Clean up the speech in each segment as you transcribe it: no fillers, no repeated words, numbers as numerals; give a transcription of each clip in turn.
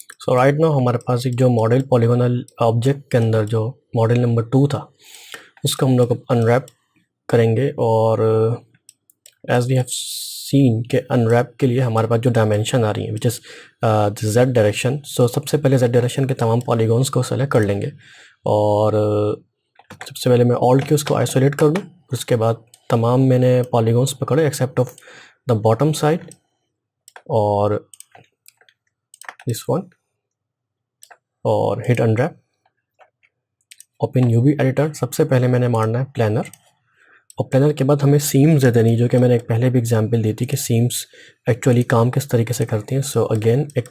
सो right now हमारे पास एक जो मॉडल पॉलीगोनल ऑब्जेक्ट के अंदर जो मॉडल नंबर 2 था उसको हम लोग अनरैप करेंगे। और एज वी हैव सीन के अनरैप के लिए हमारे पास जो डायमेंशन आ रही है विच इज़ जेड डायरेक्शन। सो सबसे पहले जेड डायरेक्शन के तमाम पॉलीगॉन्स को सेलेक्ट कर लेंगे और सबसे पहले मैं ऑल्ट के उसको आइसोलेट कर दूँ। उसके बाद तमाम मैंने पॉलीगॉन्स पकड़े except of the bottom side और दिस वन और hit unwrap. Open UV editor. सबसे पहले मैंने मारना है प्लानर और प्लानर के बाद हमें सीम्स दे देनी, जो कि मैंने एक पहले भी एग्जांपल दी थी कि सीम्स एक्चुअली काम किस तरीके से करती हैं। सो अगेन एक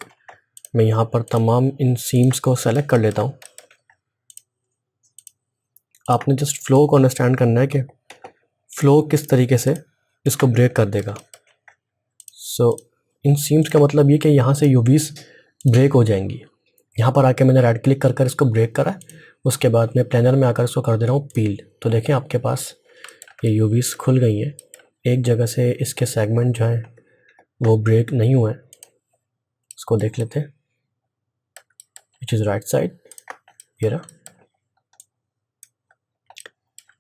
मैं यहाँ पर तमाम इन सीम्स को सेलेक्ट कर लेता हूँ। आपने जस्ट फ्लो को अंडरस्टैंड करना है कि फ्लो किस तरीके से इसको ब्रेक कर देगा। सो इन सीम्स का मतलब ये कि यहाँ से यूवीज ब्रेक हो जाएंगी। यहाँ पर आके मैंने राइट क्लिक कर कर इसको ब्रेक करा है। उसके बाद मैं प्लानर में आकर इसको कर दे रहा हूँ पील। तो देखें आपके पास ये यूवीज खुल गई हैं। एक जगह से इसके सेगमेंट जो हैं वो ब्रेक नहीं हुए हैं। इसको देख लेते हैं विच इज़ राइट साइड ये रहा।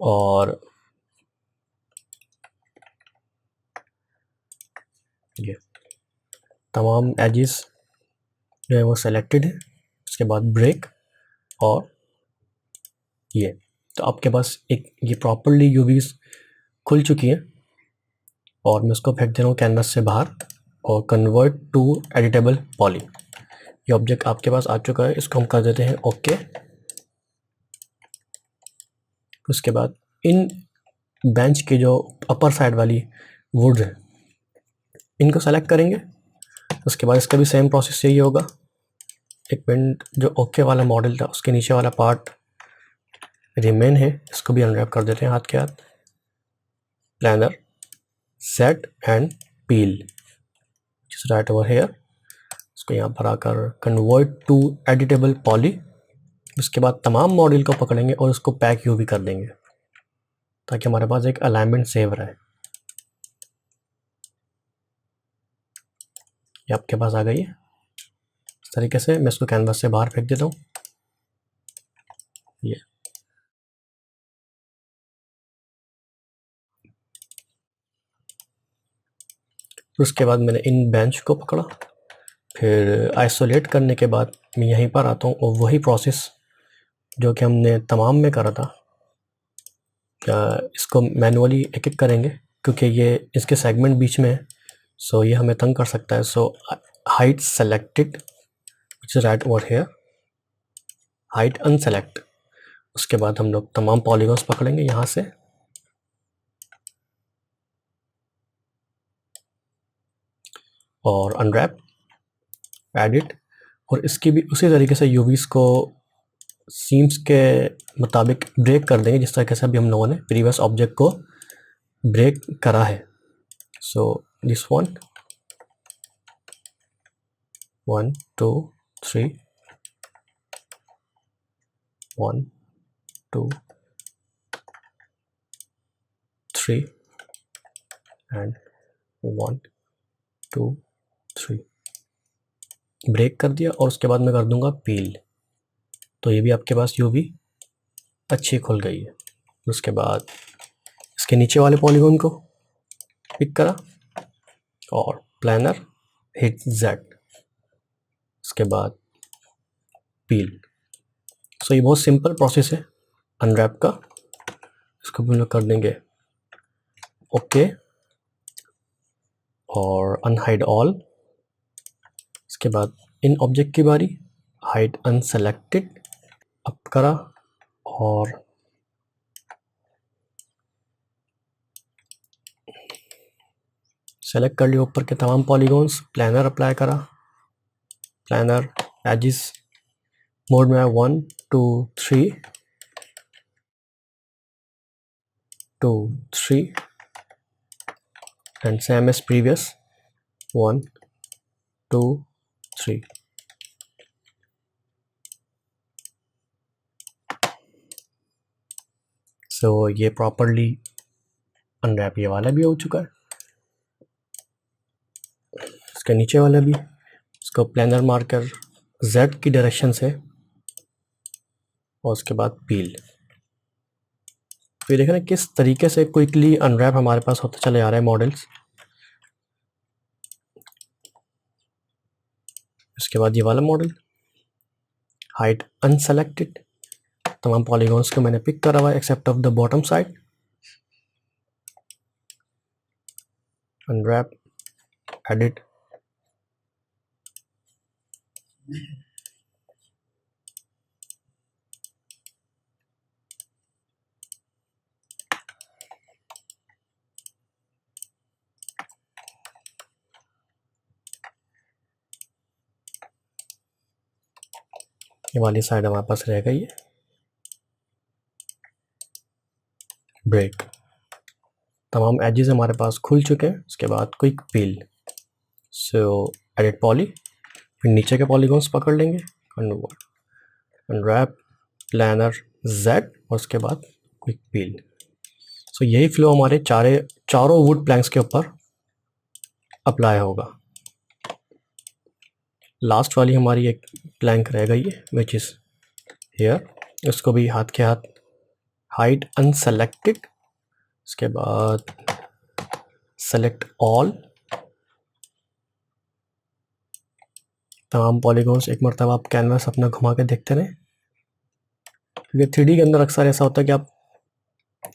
और ये तमाम एजेस जो है वो सेलेक्टेड है। उसके बाद ब्रेक और ये तो आपके पास एक ये प्रॉपरली यूवीज खुल चुकी हैं। और मैं इसको फेंक दे रहा हूँ कैनवस से बाहर और कन्वर्ट टू एडिटेबल पॉली। ये ऑब्जेक्ट आपके पास आ चुका है। इसको हम कर देते हैं ओके। उसके बाद इन बेंच के जो अपर साइड वाली वुड है इनको सेलेक्ट करेंगे। उसके बाद इसका भी सेम प्रोसेस यही होगा। एक मिनट, जो ओके वाला मॉडल था उसके नीचे वाला पार्ट रिमेन है, इसको भी अनरैप कर देते हैं हाथ के हाथ। Planar set and peel just right over here. इसको यहाँ पर आकर कन्वर्ट टू एडिटेबल पॉली। उसके बाद तमाम मॉडल को पकड़ेंगे और उसको पैक यू भी कर देंगे ताकि हमारे पास एक अलाइनमेंट सेव रहे। ये आपके पास आ गई है। इस तरीके से मैं इसको कैनवस से बाहर फेंक देता हूँ। ये उसके बाद मैंने इन बेंच को पकड़ा। फिर आइसोलेट करने के बाद मैं यहीं पर आता हूँ और वही प्रोसेस जो कि हमने तमाम में करा था इसको मैनुअली एक एक करेंगे क्योंकि ये इसके सेगमेंट बीच में है। सो ये हमें तंग कर सकता है। So height selected which is right over hair, height unselect. उसके बाद हम लोग तमाम पॉलीगॉन्स पकड़ेंगे यहाँ से और अनरैप एडिट। और इसकी भी उसी तरीके से यूवीज को सीम्स के मुताबिक ब्रेक कर देंगे जिस तरीके से अभी हम लोगों ने प्रीवियस ऑब्जेक्ट को ब्रेक करा है। So this one 1 2 3 1 2 3 and 1 2 3 break कर दिया। और उसके बाद मैं कर दूंगा पील। तो ये भी आपके पास यूवी अच्छी खुल गई है। उसके बाद इसके नीचे वाले पॉलीगॉन को पिक करा और प्लानर हिट जेड, उसके बाद पील। सो ये बहुत सिंपल प्रोसेस है अनरैप का। इसको भी लोग कर देंगे ओके और अनहाइड ऑल। इसके बाद इन ऑब्जेक्ट की बारी, हाइड अनसेलेक्टेड अप करा और सेलेक्ट कर लिया ऊपर के तमाम पॉलीगॉन्स। प्लानर अप्लाई करा, प्लानर एजिस मोड में 1 2 3 2 3 and same as previous 1 2 3। सो ये प्रॉपरली अनरैप ये वाला भी हो चुका है। इसके नीचे वाला भी, इसको प्लानर मार्कर Z की डायरेक्शन से और उसके बाद पील। तो ये देखें ना किस तरीके से क्विकली अनरैप हमारे पास होते चले आ रहे हैं मॉडल्स। इसके बाद ये वाला मॉडल हाइट अनसेलेक्टेड, तमाम पॉलीगॉन्स को मैंने पिक करा हुआ है except of the bottom side. Unwrap, edit, ये वाली साइड हमारे पास रह गई है। ब्रेक, तमाम एजेस हमारे पास खुल चुके हैं। उसके बाद क्विक पील, सो एडिट पॉली, फिर नीचे के पॉलीगॉन्स पकड़ लेंगे, अनरैप, प्लानर, जेड और उसके बाद क्विक पील। सो यही फ्लो हमारे चारों वुड प्लैंक्स के ऊपर अप्लाई होगा। लास्ट वाली हमारी एक प्लैंक रह गई है विच इज हेयर, उसको भी हाथ के हाथ हाइड अनसेलेक्टेड, उसके बाद सेलेक्ट ऑल, तमाम पॉलीगॉन्स एक मरतबा आप कैनवास अपना घुमा के देखते रहें। क्योंकि 3D के अंदर अक्सर ऐसा होता है कि आप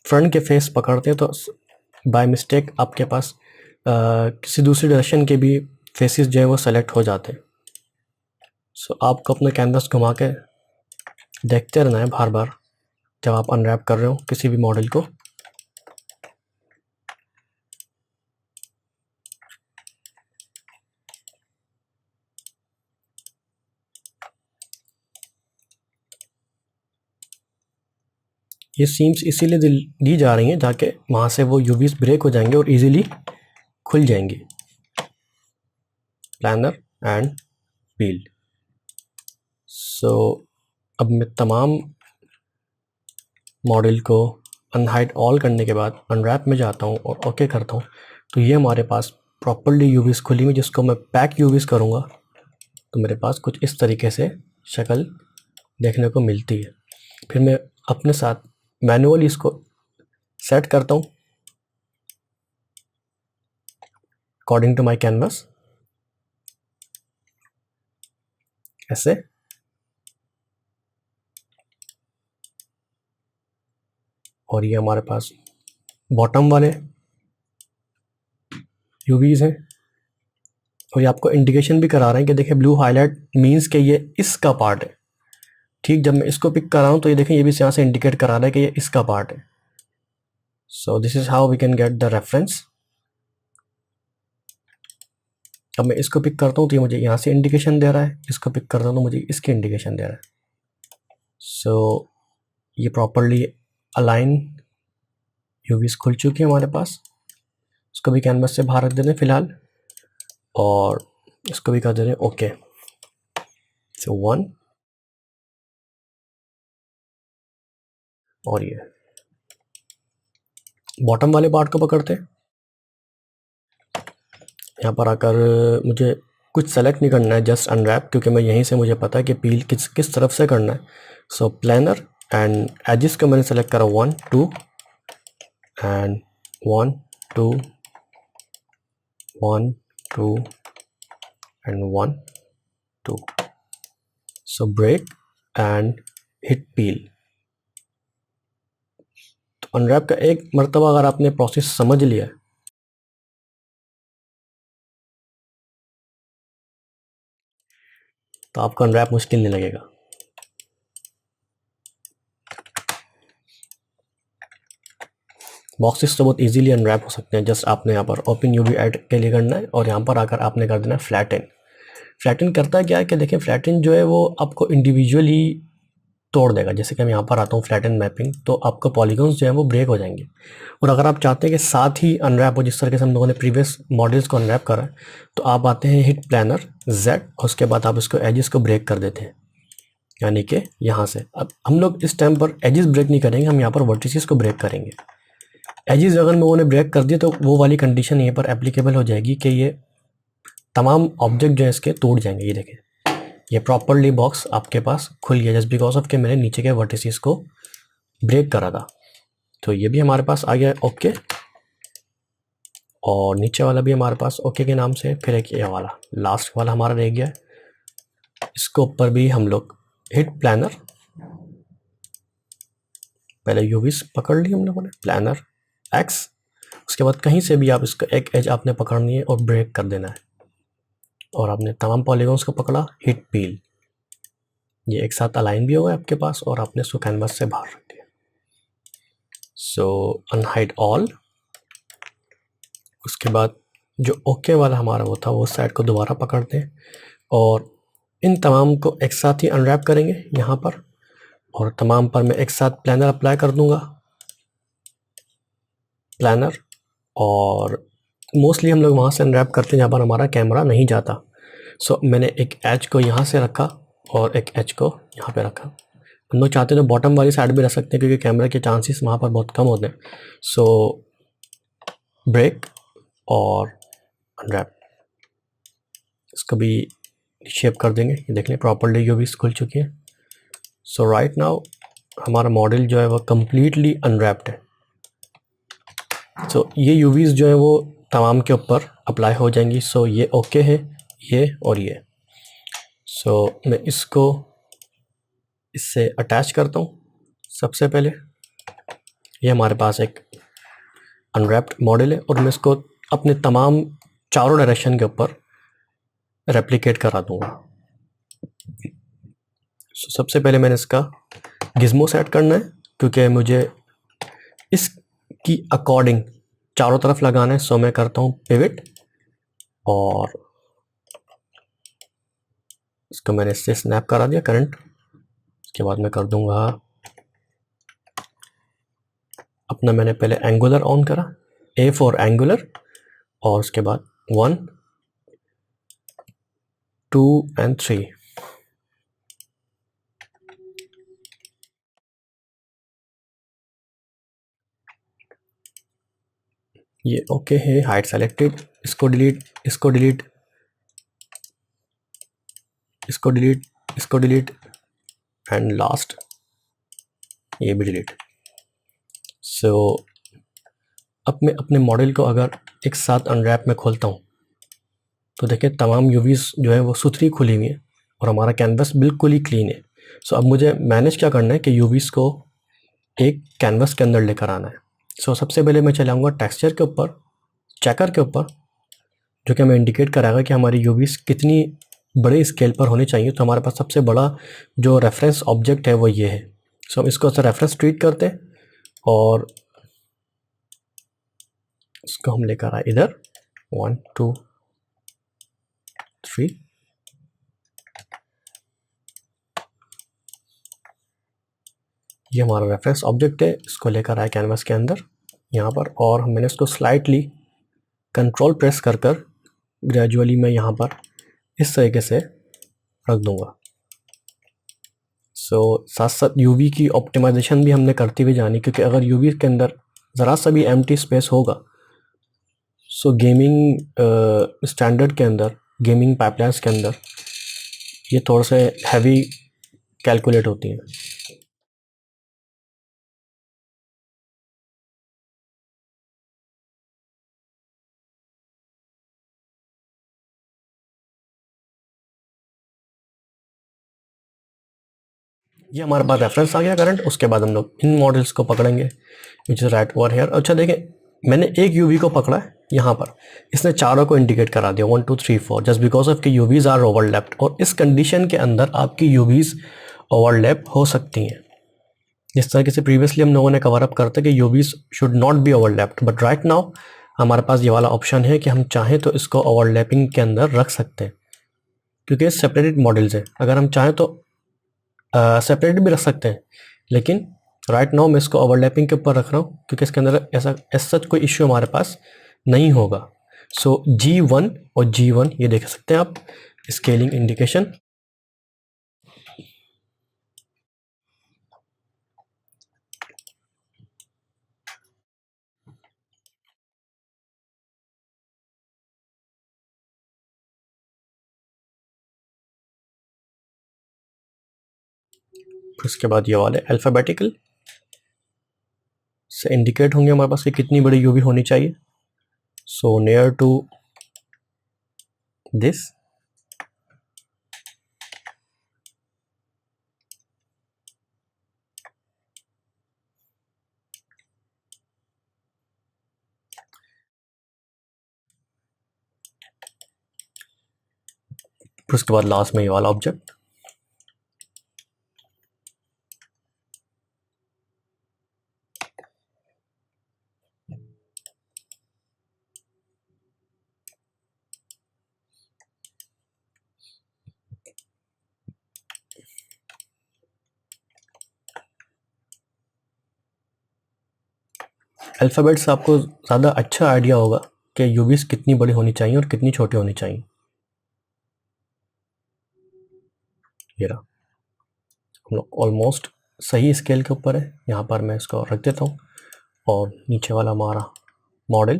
फ्रंट के फेस पकड़ते हैं तो बाय मिस्टेक आपके पास किसी दूसरी डायरेक्शन के भी फेसेस जो है वो सेलेक्ट हो जाते हैं। सो आपको अपना कैनवास घुमा के देखते रहना है बार बार जब आप अनरैप कर रहे हो किसी भी मॉडल को। ये सीम्स इसीलिए दी जा रही हैं ताकि वहाँ से वो यूवीज ब्रेक हो जाएंगे और इजीली खुल जाएंगे। प्लानर एंड पील। सो अब मैं तमाम मॉडल को अनहाइड ऑल करने के बाद अनरैप में जाता हूँ और ओके करता हूँ, तो ये हमारे पास प्रॉपर्ली यूवीज खुली हुई, जिसको मैं पैक यूवीज करूँगा तो मेरे पास कुछ इस तरीके से शक्ल देखने को मिलती है। फिर मैं अपने साथ मैनुअली इसको सेट करता हूँ अकॉर्डिंग टू माय कैनवास, ऐसे। और ये हमारे पास बॉटम वाले यूवीज हैं और ये आपको इंडिकेशन भी करा रहे हैं कि देखिए ब्लू हाईलाइट मींस कि ये इसका पार्ट है। ठीक, जब मैं इसको पिक कर रहा हूँ तो ये देखें ये भी यहाँ से इंडिकेट करा रहा है कि ये इसका पार्ट है। So this is how we can get the reference. अब मैं इसको पिक करता हूँ तो ये मुझे यहाँ से इंडिकेशन दे रहा है, इसको पिक करता हूँ तो मुझे इसकी इंडिकेशन दे रहा है। सो ये प्रॉपरली अलाइन यूवीज खुल चुकी है हमारे पास। इसको भी कैनवस से बाहर रख दे रहे हैं फिलहाल और इसको भी कर दे रहे हैं ओके। सो 1 और ये बॉटम वाले पार्ट को पकड़ते हैं। यहाँ पर आकर मुझे कुछ सेलेक्ट नहीं करना है, जस्ट अनरैप, क्योंकि मैं यहीं से मुझे पता है कि पील किस तरफ से करना है। सो प्लानर एंड एजेस को मैंने सेलेक्ट करा 1 2 and 1 2 1 2 and 1 2। So break and hit peel. तो अनरैप का एक मरतबा अगर आपने प्रोसेस समझ लिया है तो आपको अनरैप मुश्किल नहीं लगेगा। बॉक्सेस तो बहुत इजीली अनरैप हो सकते हैं। जस्ट आपने यहाँ पर ओपन यूवी ऐड के लिए करना है और यहाँ पर आकर आपने कर देना है फ्लैटन। फ्लैटन करता क्या है कि देखिए फ्लैटन जो है वो आपको इंडिविजुअली तोड़ देगा। जैसे कि मैं यहाँ पर आता हूँ फ्लैटन मैपिंग, तो आपका पॉलीगॉन्स जो है वो ब्रेक हो जाएंगे। और अगर आप चाहते हैं कि साथ ही अनरैप हो, जिस तरीके से हम लोगों ने प्रीवियस मॉडल्स को अनरैप करा है, तो आप आते हैं हिट प्लानर जेड और उसके बाद आप इसको एजेस को ब्रेक कर देते हैं, यानी कि यहाँ से। अब हम लोग इस टाइम पर एजेस ब्रेक नहीं करेंगे, हम यहाँ पर वर्टिसेस को ब्रेक करेंगे। एजेस अगर लोगों ने ब्रेक कर दिए तो वो वाली कंडीशन यहाँ पर एप्लीकेबल हो जाएगी कि ये तमाम ऑब्जेक्ट जो है इसके तोड़ जाएंगे। ये देखें ये प्रॉपरली बॉक्स आपके पास खुल गया जस्ट बिकॉज ऑफ कि मैंने नीचे के वर्टिसेस को ब्रेक करा था। तो ये भी हमारे पास आ गया ओके, और नीचे वाला भी हमारे पास ओके के नाम से। फिर एक ये वाला लास्ट वाला हमारा रह गया, इसके ऊपर भी हम लोग हिट प्लानर, पहले यूवीस पकड़ ली हम लोगों ने, प्लानर एक्स, उसके बाद कहीं से भी आप इसका एक एज आपने पकड़नी है और ब्रेक कर देना है, और आपने तमाम पॉलीगॉन्स को पकड़ा, हिट पील, ये एक साथ अलाइन भी होगा आपके पास और आपने इसको कैनवस से बाहर रख दिया। सो अनहाइड ऑल, उसके बाद जो ओके वाला हमारा वो था वो साइड को दोबारा पकड़ते हैं और इन तमाम को एक साथ ही अनरैप करेंगे यहाँ पर, और तमाम पर मैं एक साथ प्लानर अप्लाई कर दूंगा, प्लानर। और मोस्टली हम लोग वहाँ से अनरैप करते हैं जहाँ पर हमारा कैमरा नहीं जाता। सो मैंने एक एज को यहाँ से रखा और एक एज को यहाँ पे रखा। हम लोग चाहते हैं तो बॉटम वाली साइड भी रख सकते हैं क्योंकि कैमरे के चांसेस वहाँ पर बहुत कम होते हैं। सो ब्रेक और अनरैप, इसको भी शेप कर देंगे। ये देख लें प्रॉपरली यूवीज खुल चुकी है। सो राइट नाउ हमारा मॉडल जो है वो कम्प्लीटली अनरैप्ड है। सो ये यूवीज जो है वो तमाम के ऊपर अप्लाई हो जाएंगी। सो ये ओके है, ये और ये। सो मैं इसको इससे अटैच करता हूँ। सबसे पहले ये हमारे पास एक अनरैप्ड मॉडल है और मैं इसको अपने तमाम चारों डायरेक्शन के ऊपर रेप्लिकेट करा दूंगा। सबसे पहले मैंने इसका गिज़्मो सेट करना है क्योंकि मुझे इसकी अकॉर्डिंग चारों तरफ लगाना है। सो मैं करता हूँ पिवट और इसको मैंने इससे स्नैप करा दिया करंट। उसके बाद मैं कर दूंगा अपना, मैंने पहले एंगुलर ऑन करा, ए फॉर एंगुलर, और उसके बाद 1 2 and 3। ये ओके है, हाइट सेलेक्टेड, इसको डिलीट, इसको डिलीट, इसको डिलीट, इसको डिलीट, एंड लास्ट ये भी डिलीट। सो अब मैं अपने मॉडल को अगर एक साथ अनरैप में खोलता हूँ तो देखिए तमाम यूवीज जो है वो सुथरी खुली हुई है और हमारा कैनवस बिल्कुल ही क्लीन है। सो अब मुझे मैनेज क्या करना है कि यूवीज को एक कैनवस के अंदर लेकर आना है। सो सबसे पहले मैं चलाऊँगा टेक्सचर के ऊपर, चेकर के ऊपर, जो कि हमें इंडिकेट कराएगा कि हमारी यूवीज कितनी बड़े स्केल पर होनी चाहिए। तो हमारे पास सबसे बड़ा जो रेफरेंस ऑब्जेक्ट है वो ये है। सो हम इसको ऐसा रेफरेंस ट्रीट करते हैं और इसको हम लेकर आए इधर 1 2 3। ये हमारा रेफरेंस ऑब्जेक्ट है, इसको लेकर आए कैनवस के अंदर यहाँ पर, और मैंने इसको स्लाइटली कंट्रोल प्रेस कर ग्रेजुअली मैं यहाँ पर इस तरीके से रख दूंगा। सो साथ साथ यूवी की ऑप्टिमाइजेशन भी हमने करती हुई जानी, क्योंकि अगर यूवी के अंदर ज़रा सा भी एम्प्टी स्पेस होगा सो गेमिंग स्टैंडर्ड के अंदर, गेमिंग पाइपलाइंस के अंदर ये थोड़ा से हैवी कैलकुलेट होती हैं। ये हमारे पास रेफरेंस आ गया करंट। उसके बाद हम लोग इन मॉडल्स को पकड़ेंगे which is right over hair. अच्छा देखें, मैंने एक यूवी को पकड़ा है यहाँ पर, इसने चारों को इंडिकेट करा दिया 1 2 3 4 जस्ट बिकॉज ऑफ कि यूवीज आर ओवरलैप्ड, और इस कंडीशन के अंदर आपकी यूवीज ओवरलैप हो सकती हैं। जिस तरीके से प्रीवियसली हम लोगों ने कवर अप करते कि यूवीज should not be overlapped, but right now हमारे पास ये वाला ऑप्शन है कि हम चाहें तो इसको ओवरलैपिंग के अंदर रख सकते हैं, क्योंकि ये सेपरेटेड मॉडल्स है। अगर हम चाहें तो सेपरेट भी रख सकते हैं, लेकिन राइट नाउ मैं इसको ओवरलैपिंग के ऊपर रख रहा हूँ क्योंकि इसके अंदर ऐसा सच कोई इश्यू हमारे पास नहीं होगा। सो G1 और G1 ये देख सकते हैं आप, स्केलिंग इंडिकेशन। फिर उसके बाद ये वाले अल्फ़ाबेटिकल से इंडिकेट होंगे हमारे पास कि कितनी बड़ी यूवी होनी चाहिए. So near to this. फिर उसके बाद लास्ट में ये वाला ऑब्जेक्ट. अल्फ़ाबेट से आपको ज़्यादा अच्छा आइडिया होगा कि यूवीज कितनी बड़ी होनी चाहिए और कितनी छोटी होनी चाहिए. ये रहा, हम लोग ऑलमोस्ट सही स्केल के ऊपर है. यहाँ पर मैं इसको रख देता हूँ और नीचे वाला हमारा मॉडल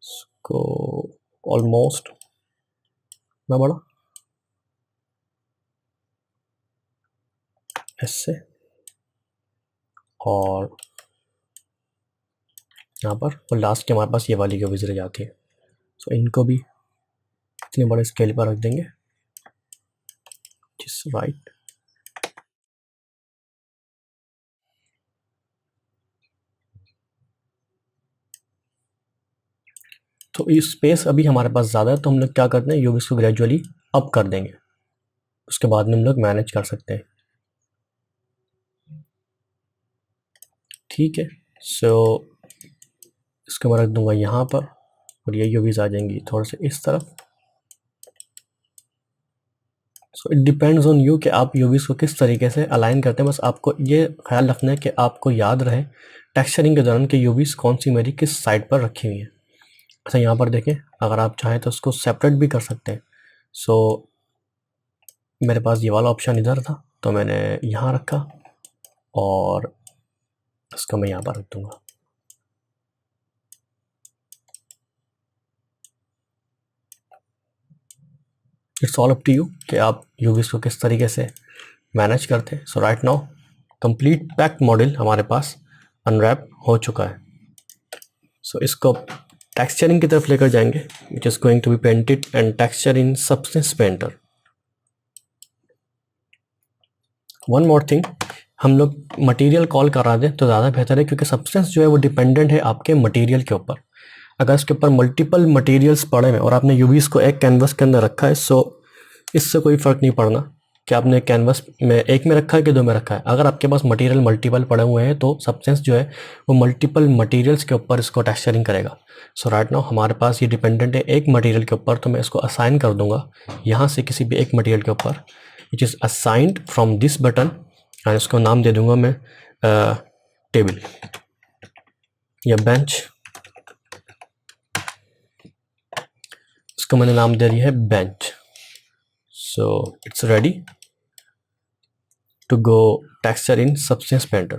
इसको ऑलमोस्ट ना बड़ा ऐसे, और यहाँ पर और लास्ट के हमारे पास ये वाली यूवीज रह जाती है. सो इनको भी इतने बड़े स्केल पर रख देंगे. जिस राइट. तो इस स्पेस अभी हमारे पास ज़्यादा है, तो हम लोग क्या करते हैं, यूवीज को ग्रेजुअली अप कर देंगे. उसके बाद में हम लोग मैनेज कर सकते हैं. ठीक है. सो इसको मैं रख दूंगा यहाँ पर और ये यूवीज आ जाएंगी थोड़ा से इस तरफ. So it depends on you कि आप यूवीज को किस तरीके से अलाइन करते हैं. बस आपको ये ख्याल रखना है कि आपको याद रहे टेक्सचरिंग के दौरान कि यूवीज कौन सी मेरी किस साइड पर रखी हुई है. अच्छा यहाँ पर देखें, अगर आप चाहें तो उसको सेपरेट भी कर सकते हैं. सो मेरे पास ये वाला ऑप्शन इधर था तो मैंने यहाँ रखा और इसको मैं यहाँ पर रख दूँगा. It's all up to you कि आप यूवीज को किस तरीके से मैनेज करते हैं. So right now complete packed model हमारे पास अनरैप हो चुका है. सो इसको टेक्सचरिंग की तरफ लेकर जाएंगे, which is going to be painted and texture in Substance Painter. One more thing, हम लोग मटेरियल कॉल करा दें तो ज़्यादा बेहतर है, क्योंकि सब्सटेंस जो है वो डिपेंडेंट है आपके मटेरियल के ऊपर. अगर इसके ऊपर मल्टीपल मटेरियल्स पड़े हैं और आपने यूवीज को एक कैनवस के अंदर रखा है, सो इससे कोई फ़र्क नहीं पड़ना कि आपने कैनवस में एक में रखा है कि दो में रखा है. अगर आपके पास मटेरियल मल्टीपल पड़े हुए हैं तो सब्सटेंस जो है वो मल्टीपल मटेरियल्स के ऊपर इसको टेक्सचरिंग करेगा. सो राइट नाउ हमारे पास ये डिपेंडेंट है एक मटेरियल के ऊपर, तो मैं इसको असाइन कर दूंगा यहाँ से किसी भी एक मटेरियल के ऊपर, which is assigned from this button. और इसको नाम दे दूंगा मैं टेबल या बेंच. इसको मैंने नाम दे दिया है bench. So it's ready to go texture in Substance Painter.